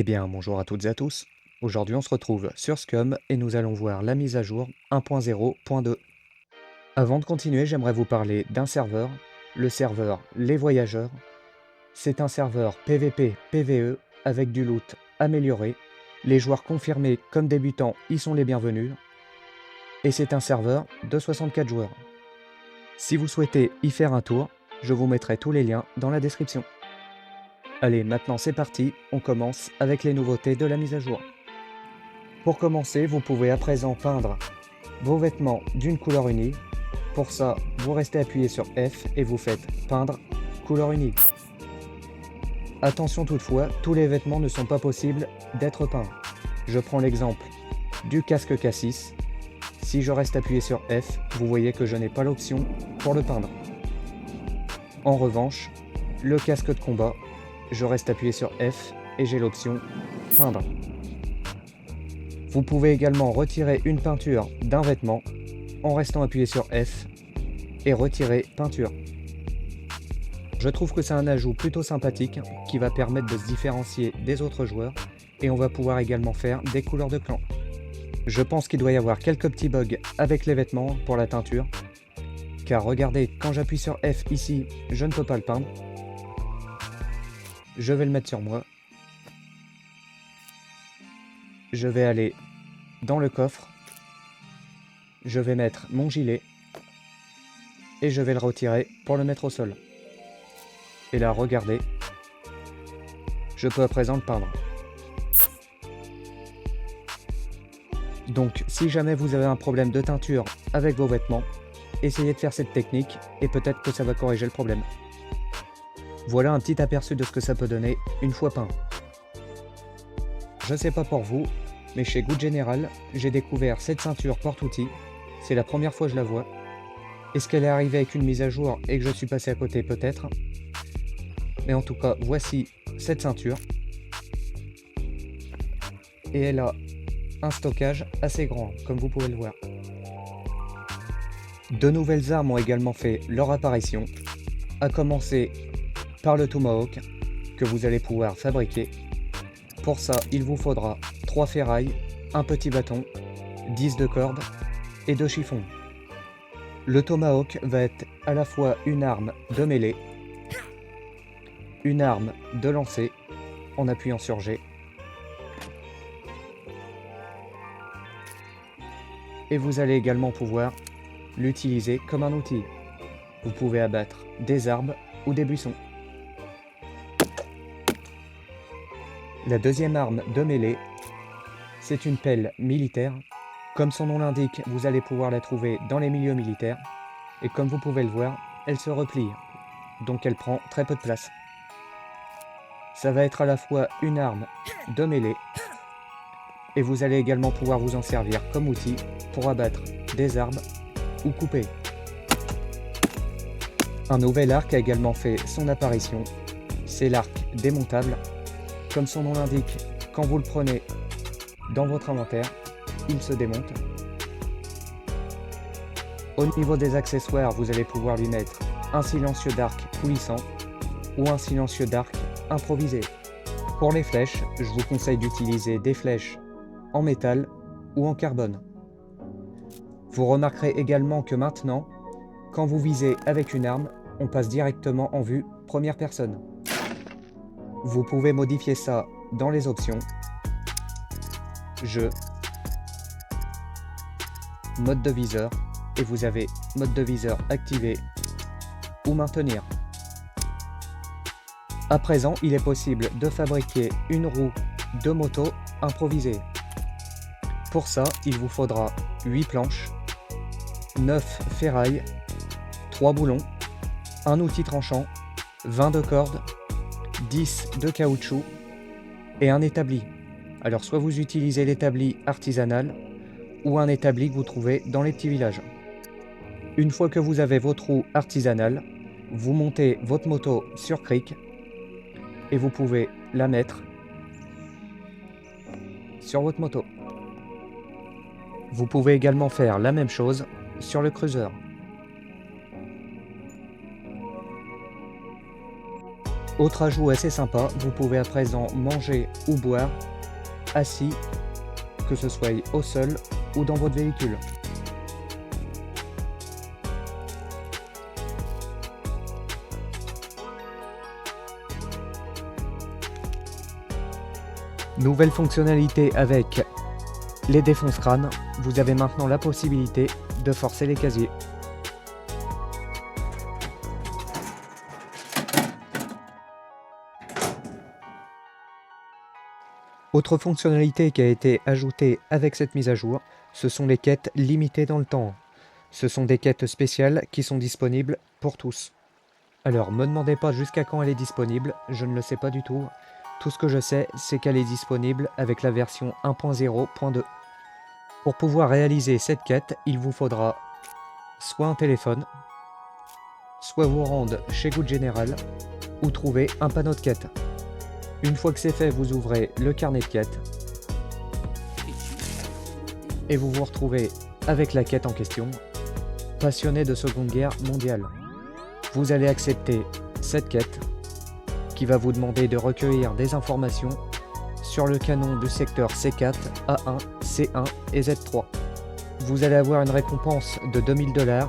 Eh bien, bonjour à toutes et à tous. Aujourd'hui, on se retrouve sur Scum et nous allons voir la mise à jour 1.0.2. Avant de continuer, j'aimerais vous parler d'un serveur, le serveur Les Voyageurs. C'est un serveur PvP PvE avec du loot amélioré. Les joueurs confirmés comme débutants y sont les bienvenus. Et c'est un serveur de 64 joueurs. Si vous souhaitez y faire un tour, je vous mettrai tous les liens dans la description. Allez, maintenant c'est parti, on commence avec les nouveautés de la mise à jour. Pour commencer, vous pouvez à présent peindre vos vêtements d'une couleur unique. Pour ça, vous restez appuyé sur F et vous faites peindre couleur unique. Attention toutefois, tous les vêtements ne sont pas possibles d'être peints. Je prends l'exemple du casque Cassis. Si je reste appuyé sur F, vous voyez que je n'ai pas l'option pour le peindre. En revanche, le casque de combat, je reste appuyé sur F et j'ai l'option peindre. Vous pouvez également retirer une peinture d'un vêtement en restant appuyé sur F et retirer peinture. Je trouve que c'est un ajout plutôt sympathique qui va permettre de se différencier des autres joueurs et on va pouvoir également faire des couleurs de clan. Je pense qu'il doit y avoir quelques petits bugs avec les vêtements pour la teinture, car regardez, quand j'appuie sur F ici, je ne peux pas le peindre. Je vais le mettre sur moi. Je vais aller dans le coffre. Je vais mettre mon gilet. Et je vais le retirer pour le mettre au sol. Et là, regardez. Je peux à présent le peindre. Donc, si jamais vous avez un problème de teinture avec vos vêtements, essayez de faire cette technique et peut-être que ça va corriger le problème. Voilà un petit aperçu de ce que ça peut donner une fois peint. Je sais pas pour vous, mais chez Good General, j'ai découvert cette ceinture porte-outils. C'est la première fois que je la vois. Est-ce qu'elle est arrivée avec une mise à jour et que je suis passé à côté? Peut-être. Mais en tout cas, voici cette ceinture. Et elle a un stockage assez grand, comme vous pouvez le voir. De nouvelles armes ont également fait leur apparition, à commencer par le Tomahawk, que vous allez pouvoir fabriquer. Pour ça, il vous faudra 3 ferrailles, un petit bâton, 10 de corde et 2 chiffons. Le Tomahawk va être à la fois une arme de mêlée, une arme de lancer en appuyant sur G, et vous allez également pouvoir l'utiliser comme un outil. Vous pouvez abattre des arbres ou des buissons. La deuxième arme de mêlée, c'est une pelle militaire. Comme son nom l'indique, vous allez pouvoir la trouver dans les milieux militaires. Et comme vous pouvez le voir, elle se replie, donc elle prend très peu de place. Ça va être à la fois une arme de mêlée, et vous allez également pouvoir vous en servir comme outil pour abattre des arbres ou couper. Un nouvel arc a également fait son apparition, c'est l'arc démontable. Comme son nom l'indique, quand vous le prenez dans votre inventaire, il se démonte. Au niveau des accessoires, vous allez pouvoir lui mettre un silencieux d'arc coulissant ou un silencieux d'arc improvisé. Pour les flèches, je vous conseille d'utiliser des flèches en métal ou en carbone. Vous remarquerez également que maintenant, quand vous visez avec une arme, on passe directement en vue première personne. Vous pouvez modifier ça dans les options. Jeu, mode de viseur, et vous avez mode de viseur activé ou maintenir. À présent, il est possible de fabriquer une roue de moto improvisée. Pour ça, il vous faudra 8 planches, 9 ferrailles, 3 boulons, un outil tranchant, 20 de corde, 10 de caoutchouc et un établi. Alors soit vous utilisez l'établi artisanal ou un établi que vous trouvez dans les petits villages. Une fois que vous avez votre roue artisanale, vous montez votre moto sur cric et vous pouvez la mettre sur votre moto. Vous pouvez également faire la même chose sur le creuseur. Autre ajout assez sympa, vous pouvez à présent manger ou boire assis, que ce soit au sol ou dans votre véhicule. Nouvelle fonctionnalité avec les défonce-crânes, vous avez maintenant la possibilité de forcer les casiers. Autre fonctionnalité qui a été ajoutée avec cette mise à jour, ce sont les quêtes limitées dans le temps. Ce sont des quêtes spéciales qui sont disponibles pour tous. Alors, me demandez pas jusqu'à quand elle est disponible, je ne le sais pas du tout. Tout ce que je sais, c'est qu'elle est disponible avec la version 1.0.2. Pour pouvoir réaliser cette quête, il vous faudra soit un téléphone, soit vous rendre chez Good General, ou trouver un panneau de quête. Une fois que c'est fait, vous ouvrez le carnet de quête, et vous vous retrouvez avec la quête en question, passionné de Seconde Guerre mondiale. Vous allez accepter cette quête, qui va vous demander de recueillir des informations sur le canon du secteur C4, A1, C1 et Z3. Vous allez avoir une récompense de 2000 $,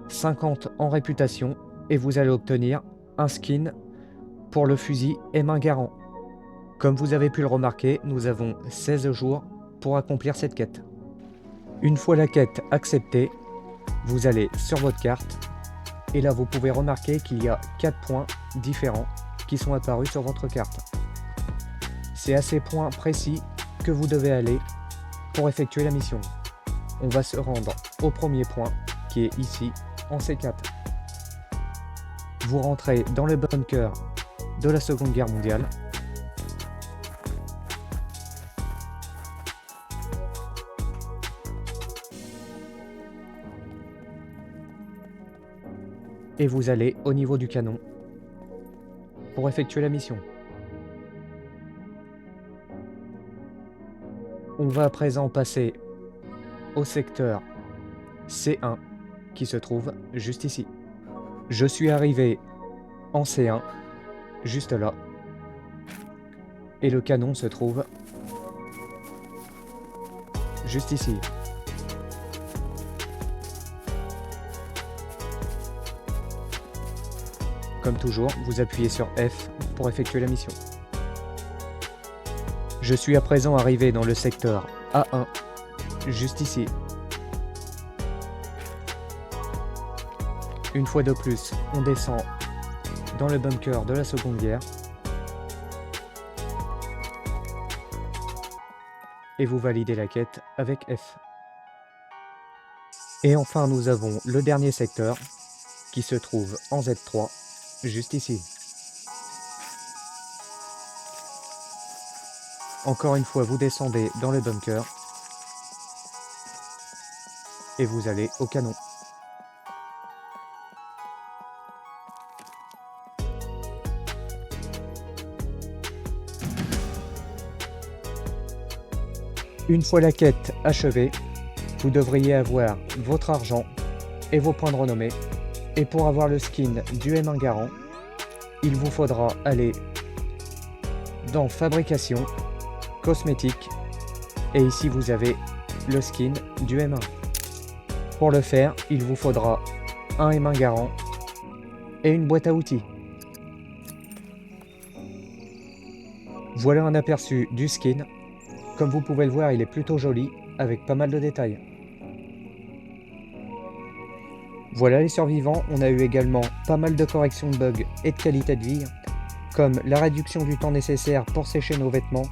50 en réputation, et vous allez obtenir un skin pour le fusil et main garant. Comme vous avez pu le remarquer, nous avons 16 jours pour accomplir cette quête. Une fois la quête acceptée, vous allez sur votre carte, et là vous pouvez remarquer qu'il y a 4 points différents qui sont apparus sur votre carte. C'est à ces points précis que vous devez aller pour effectuer la mission. On va se rendre au premier point, qui est ici, en C4. Vous rentrez dans le bunker de la Seconde Guerre mondiale. Et vous allez au niveau du canon pour effectuer la mission. On va à présent passer au secteur C1 qui se trouve juste ici. Je suis arrivé en C1, juste là, et le canon se trouve juste ici. Comme toujours, vous appuyez sur F pour effectuer la mission. Je suis à présent arrivé dans le secteur A1, juste ici. Une fois de plus, on descend dans le bunker de la Seconde Guerre. Et vous validez la quête avec F. Et enfin, nous avons le dernier secteur qui se trouve en Z3, juste ici. Encore une fois, vous descendez dans le bunker et vous allez au canon. Une fois la quête achevée, vous devriez avoir votre argent et vos points de renommée. Et pour avoir le skin du M1 Garand, il vous faudra aller dans Fabrication, Cosmétiques, et ici vous avez le skin du M1. Pour le faire, il vous faudra un M1 Garand et une boîte à outils. Voilà un aperçu du skin. Comme vous pouvez le voir, il est plutôt joli, avec pas mal de détails. Voilà les survivants, on a eu également pas mal de corrections de bugs et de qualité de vie, comme la réduction du temps nécessaire pour sécher nos vêtements,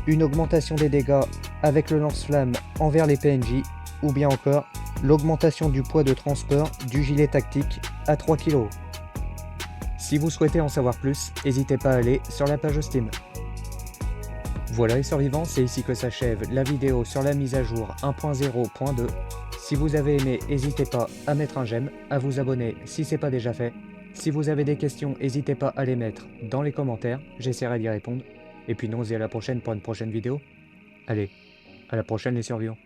une augmentation des dégâts avec le lance-flamme envers les PNJ, ou bien encore l'augmentation du poids de transport du gilet tactique à 3 kg. Si vous souhaitez en savoir plus, n'hésitez pas à aller sur la page Steam. Voilà les survivants, c'est ici que s'achève la vidéo sur la mise à jour 1.0.2. Si vous avez aimé, n'hésitez pas à mettre un j'aime, à vous abonner si ce n'est pas déjà fait. Si vous avez des questions, n'hésitez pas à les mettre dans les commentaires, j'essaierai d'y répondre. Et puis nous on se dit à la prochaine pour une prochaine vidéo. Allez, à la prochaine les survivants.